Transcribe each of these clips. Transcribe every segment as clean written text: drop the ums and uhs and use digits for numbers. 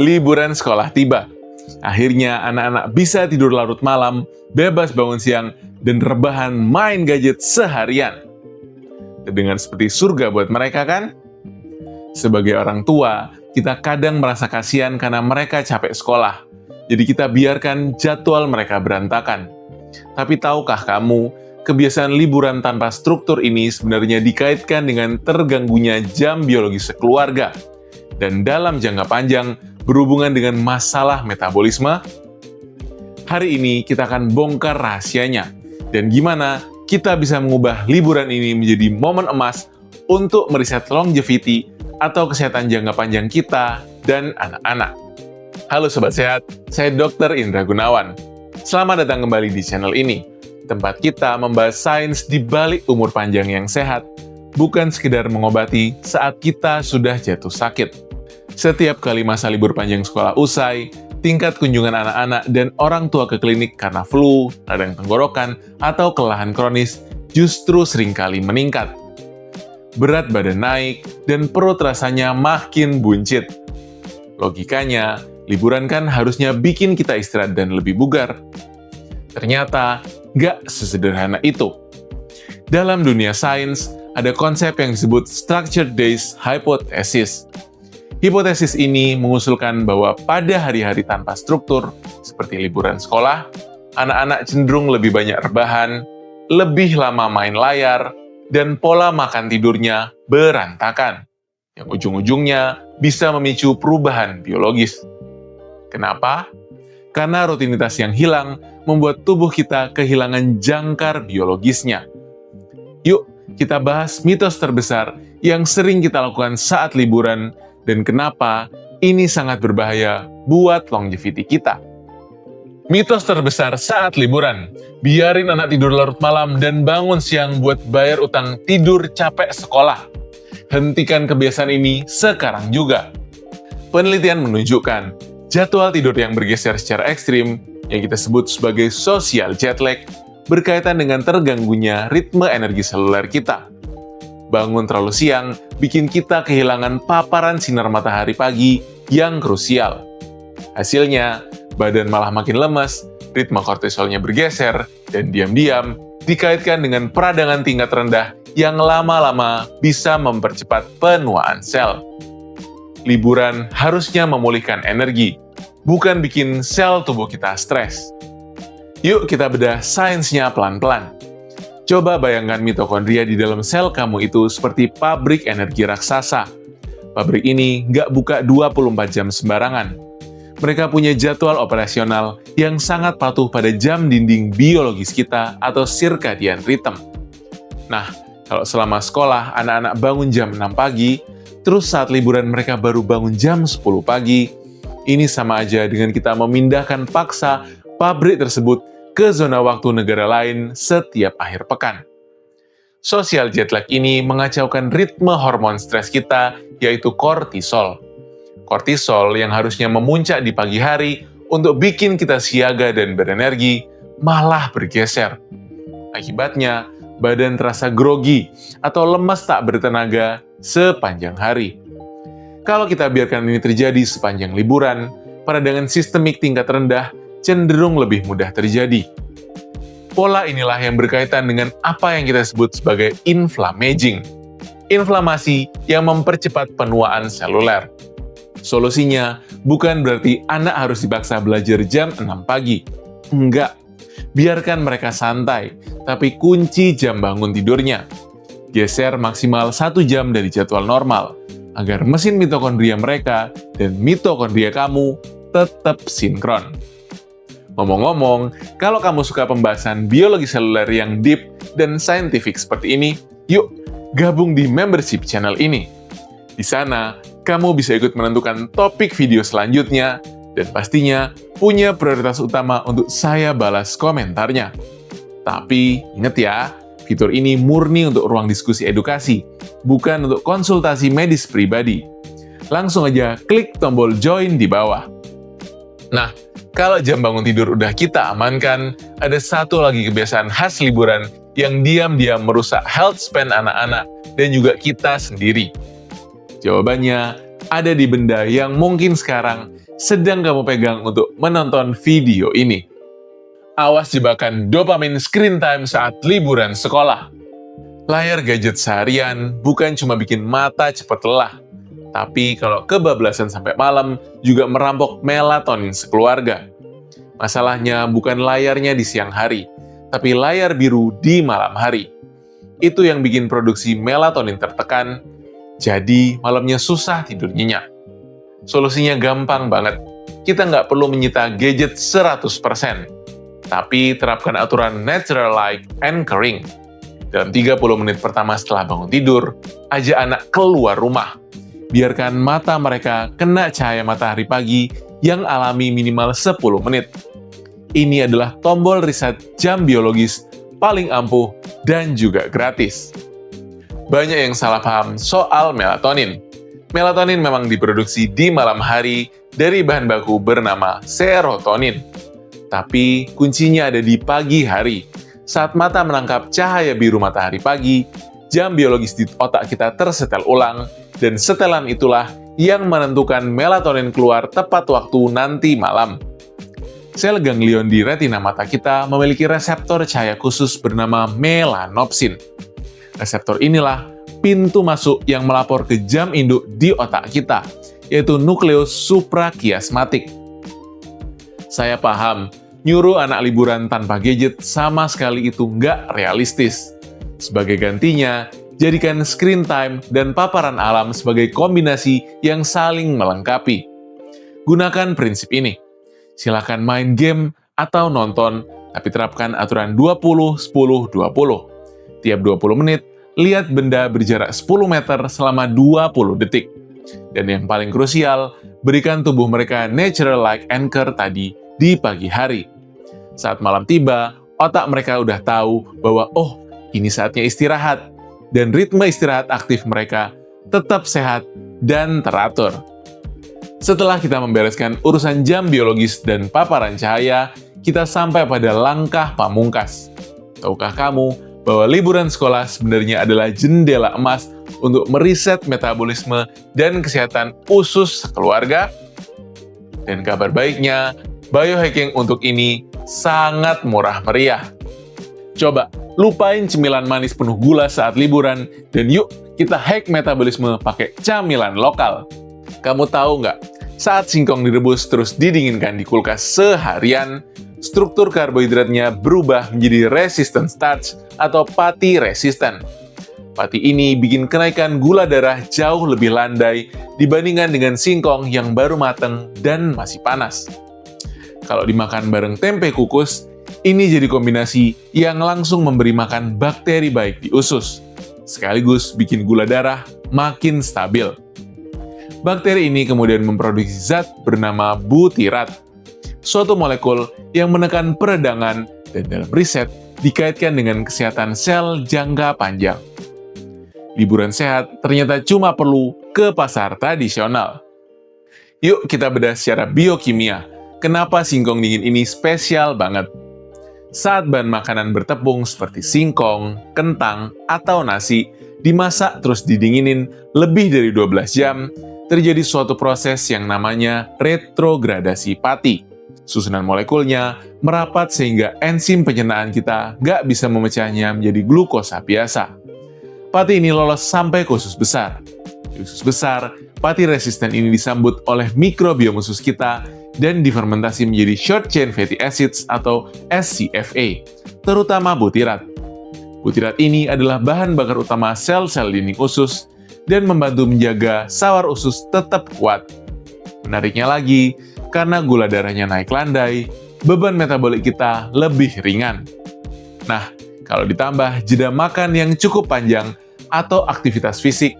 liburan sekolah tiba. Akhirnya anak-anak bisa tidur larut malam, bebas bangun siang, dan rebahan main gadget seharian. Terdengar seperti surga buat mereka kan? Sebagai orang tua, kita kadang merasa kasihan karena mereka capek sekolah. Jadi kita biarkan jadwal mereka berantakan. Tapi tahukah kamu, kebiasaan liburan tanpa struktur ini sebenarnya dikaitkan dengan terganggunya jam biologi sekeluarga. Dan dalam jangka panjang, berhubungan dengan masalah metabolisme? Hari ini kita akan bongkar rahasianya. Dan gimana kita bisa mengubah liburan ini menjadi momen emas untuk meriset longevity atau kesehatan jangka panjang kita dan anak-anak. Halo Sobat Sehat, saya Dr. Indra Gunawan. Selamat datang kembali di channel ini, tempat kita membahas sains di balik umur panjang yang sehat, bukan sekedar mengobati saat kita sudah jatuh sakit. Setiap kali masa libur panjang sekolah usai, tingkat kunjungan anak-anak dan orang tua ke klinik karena flu, radang tenggorokan, atau kelelahan kronis justru seringkali meningkat. Berat badan naik, dan perut rasanya makin buncit. Logikanya, liburan kan harusnya bikin kita istirahat dan lebih bugar. Ternyata, nggak sesederhana itu. Dalam dunia sains, ada konsep yang disebut Structured Days Hypothesis. Hipotesis ini mengusulkan bahwa pada hari-hari tanpa struktur, seperti liburan sekolah, anak-anak cenderung lebih banyak rebahan, lebih lama main layar, dan pola makan tidurnya berantakan, yang ujung-ujungnya bisa memicu perubahan biologis. Kenapa? Karena rutinitas yang hilang membuat tubuh kita kehilangan jangkar biologisnya. Yuk, kita bahas mitos terbesar yang sering kita lakukan saat liburan dan kenapa ini sangat berbahaya buat longevity kita. Mitos terbesar saat liburan, biarin anak tidur larut malam dan bangun siang buat bayar utang tidur capek sekolah. Hentikan kebiasaan ini sekarang juga. Penelitian menunjukkan, jadwal tidur yang bergeser secara ekstrim, yang kita sebut sebagai social jet lag, berkaitan dengan terganggunya ritme energi seluler kita. Bangun terlalu siang bikin kita kehilangan paparan sinar matahari pagi yang krusial. Hasilnya, badan malah makin lemas, ritme kortisolnya bergeser, dan diam-diam dikaitkan dengan peradangan tingkat rendah yang lama-lama bisa mempercepat penuaan sel. Liburan harusnya memulihkan energi, bukan bikin sel tubuh kita stres. Yuk kita bedah sainsnya pelan-pelan. Coba bayangkan mitokondria di dalam sel kamu itu seperti pabrik energi raksasa. Pabrik ini nggak buka 24 jam sembarangan. Mereka punya jadwal operasional yang sangat patuh pada jam dinding biologis kita atau circadian rhythm. Nah, kalau selama sekolah anak-anak bangun jam 6 pagi, terus saat liburan mereka baru bangun jam 10 pagi, ini sama aja dengan kita memindahkan paksa pabrik tersebut ke zona waktu negara lain setiap akhir pekan. Social jet lag ini mengacaukan ritme hormon stres kita, yaitu kortisol. Kortisol yang harusnya memuncak di pagi hari untuk bikin kita siaga dan berenergi, malah bergeser. Akibatnya, badan terasa grogi atau lemas tak bertenaga sepanjang hari. Kalau kita biarkan ini terjadi sepanjang liburan, peradangan sistemik tingkat rendah cenderung lebih mudah terjadi. Pola inilah yang berkaitan dengan apa yang kita sebut sebagai inflammaging. Inflamasi yang mempercepat penuaan seluler. Solusinya bukan berarti anak harus dipaksa belajar jam 6 pagi. Enggak. Biarkan mereka santai, tapi kunci jam bangun tidurnya. Geser maksimal 1 jam dari jadwal normal, agar mesin mitokondria mereka dan mitokondria kamu tetap sinkron. Ngomong-ngomong, kalau kamu suka pembahasan biologi seluler yang deep dan scientific seperti ini, yuk gabung di membership channel ini. Di sana, kamu bisa ikut menentukan topik video selanjutnya, dan pastinya punya prioritas utama untuk saya balas komentarnya. Tapi, ingat ya, fitur ini murni untuk ruang diskusi edukasi, bukan untuk konsultasi medis pribadi. Langsung aja klik tombol join di bawah. Nah, kalau jam bangun tidur udah kita amankan, ada satu lagi kebiasaan khas liburan yang diam-diam merusak health span anak-anak dan juga kita sendiri. Jawabannya, ada di benda yang mungkin sekarang sedang kamu pegang untuk menonton video ini. Awas jebakan dopamin screen time saat liburan sekolah. Layar gadget seharian bukan cuma bikin mata cepat lelah, tapi kalau kebablasan sampai malam juga merampok melatonin sekeluarga. Masalahnya bukan layarnya di siang hari, tapi layar biru di malam hari. Itu yang bikin produksi melatonin tertekan, jadi malamnya susah tidur nyenyak. Solusinya gampang banget. Kita nggak perlu menyita gadget 100%, tapi terapkan aturan natural light anchoring. Dalam 30 menit pertama setelah bangun tidur, ajak anak keluar rumah. Biarkan mata mereka kena cahaya matahari pagi yang alami minimal 10 menit. Ini adalah tombol riset jam biologis paling ampuh dan juga gratis. Banyak yang salah paham soal melatonin. Melatonin memang diproduksi di malam hari dari bahan baku bernama serotonin. Tapi kuncinya ada di pagi hari. Saat mata menangkap cahaya biru matahari pagi, jam biologis di otak kita tersetel ulang, dan setelan itulah yang menentukan melatonin keluar tepat waktu nanti malam. Sel ganglion di retina mata kita memiliki reseptor cahaya khusus bernama melanopsin. Reseptor inilah pintu masuk yang melapor ke jam induk di otak kita, yaitu nukleus suprakiasmatik. Saya paham, nyuruh anak liburan tanpa gadget sama sekali itu nggak realistis. Sebagai gantinya, jadikan screen time dan paparan alam sebagai kombinasi yang saling melengkapi. Gunakan prinsip ini. Silakan main game atau nonton, tapi terapkan aturan 20-10-20. Tiap 20 menit, lihat benda berjarak 10 meter selama 20 detik. Dan yang paling krusial, berikan tubuh mereka natural light anchor tadi di pagi hari. Saat malam tiba, otak mereka udah tahu bahwa ini saatnya istirahat, dan ritme istirahat aktif mereka tetap sehat dan teratur. Setelah kita membereskan urusan jam biologis dan paparan cahaya, kita sampai pada langkah pamungkas. Tahukah kamu bahwa liburan sekolah sebenarnya adalah jendela emas untuk meriset metabolisme dan kesehatan usus keluarga? Dan kabar baiknya, biohacking untuk ini sangat murah meriah. Coba, lupain cemilan manis penuh gula saat liburan, dan yuk kita hack metabolisme pakai camilan lokal. Kamu tahu nggak, saat singkong direbus terus didinginkan di kulkas seharian, struktur karbohidratnya berubah menjadi resistant starch atau pati resisten. Pati ini bikin kenaikan gula darah jauh lebih landai dibandingkan dengan singkong yang baru mateng dan masih panas. Kalau dimakan bareng tempe kukus, ini jadi kombinasi yang langsung memberi makan bakteri baik di usus, sekaligus bikin gula darah makin stabil. Bakteri ini kemudian memproduksi zat bernama butirat, suatu molekul yang menekan peredangan dan dalam riset dikaitkan dengan kesehatan sel jangka panjang. Liburan sehat ternyata cuma perlu ke pasar tradisional. Yuk kita bedah secara biokimia, kenapa singkong dingin ini spesial banget. Saat bahan makanan bertepung seperti singkong, kentang, atau nasi dimasak terus didinginin lebih dari 12 jam, terjadi suatu proses yang namanya retrogradasi pati. Susunan molekulnya merapat sehingga enzim pencernaan kita nggak bisa memecahnya menjadi glukosa biasa. Pati ini lolos sampai ke usus besar. Di usus besar, pati resisten ini disambut oleh mikrobiom usus kita dan difermentasi menjadi short chain fatty acids atau SCFA, terutama butirat. Butirat ini adalah bahan bakar utama sel-sel dinding usus dan membantu menjaga sawar usus tetap kuat. Menariknya lagi, karena gula darahnya naik landai, beban metabolik kita lebih ringan. Nah, kalau ditambah jeda makan yang cukup panjang atau aktivitas fisik,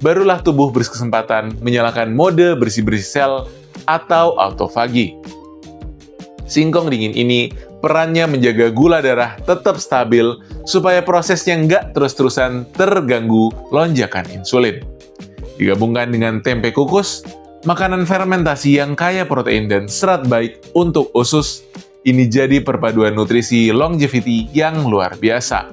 barulah tubuh berkesempatan menyalakan mode bersih-bersih sel atau autofagi. Singkong dingin ini perannya menjaga gula darah tetap stabil supaya prosesnya nggak terus-terusan terganggu lonjakan insulin. Digabungkan dengan tempe kukus, makanan fermentasi yang kaya protein dan serat baik untuk usus, ini jadi perpaduan nutrisi longevity yang luar biasa.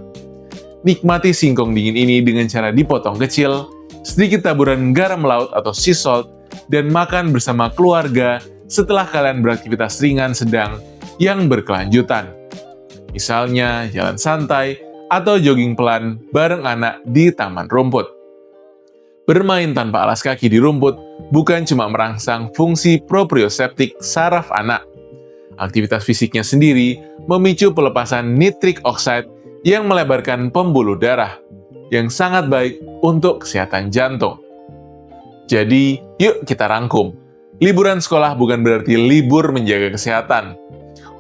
Nikmati singkong dingin ini dengan cara dipotong kecil, sedikit taburan garam laut atau sea salt, dan makan bersama keluarga setelah kalian beraktivitas ringan sedang yang berkelanjutan. Misalnya jalan santai atau jogging pelan bareng anak di taman rumput. Bermain tanpa alas kaki di rumput bukan cuma merangsang fungsi proprioseptik saraf anak. Aktivitas fisiknya sendiri memicu pelepasan nitric oxide yang melebarkan pembuluh darah, yang sangat baik untuk kesehatan jantung. Jadi, yuk kita rangkum. Liburan sekolah bukan berarti libur menjaga kesehatan.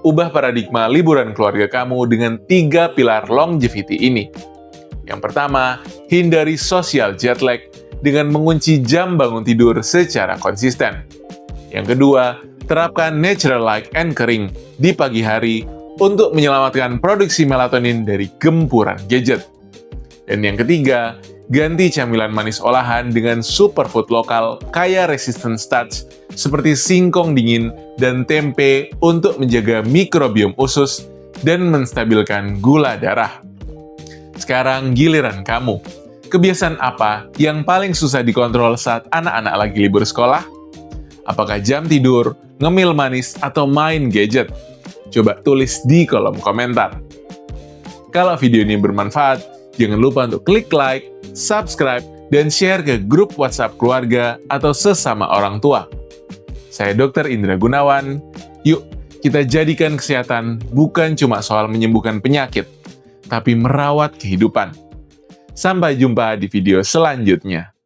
Ubah paradigma liburan keluarga kamu dengan 3 pilar longevity ini. Yang pertama, hindari social jet lag dengan mengunci jam bangun tidur secara konsisten. Yang kedua, terapkan natural light anchoring di pagi hari untuk menyelamatkan produksi melatonin dari gempuran gadget. Dan yang ketiga, ganti camilan manis olahan dengan superfood lokal kaya resistant starch seperti singkong dingin dan tempe untuk menjaga mikrobiom usus dan menstabilkan gula darah. Sekarang giliran kamu. Kebiasaan apa yang paling susah dikontrol saat anak-anak lagi libur sekolah? Apakah jam tidur, ngemil manis, atau main gadget? Coba tulis di kolom komentar. Kalau video ini bermanfaat, jangan lupa untuk klik like, subscribe, dan share ke grup WhatsApp keluarga atau sesama orang tua. Saya Dr. Indra Gunawan. Yuk, kita jadikan kesehatan bukan cuma soal menyembuhkan penyakit, tapi merawat kehidupan. Sampai jumpa di video selanjutnya.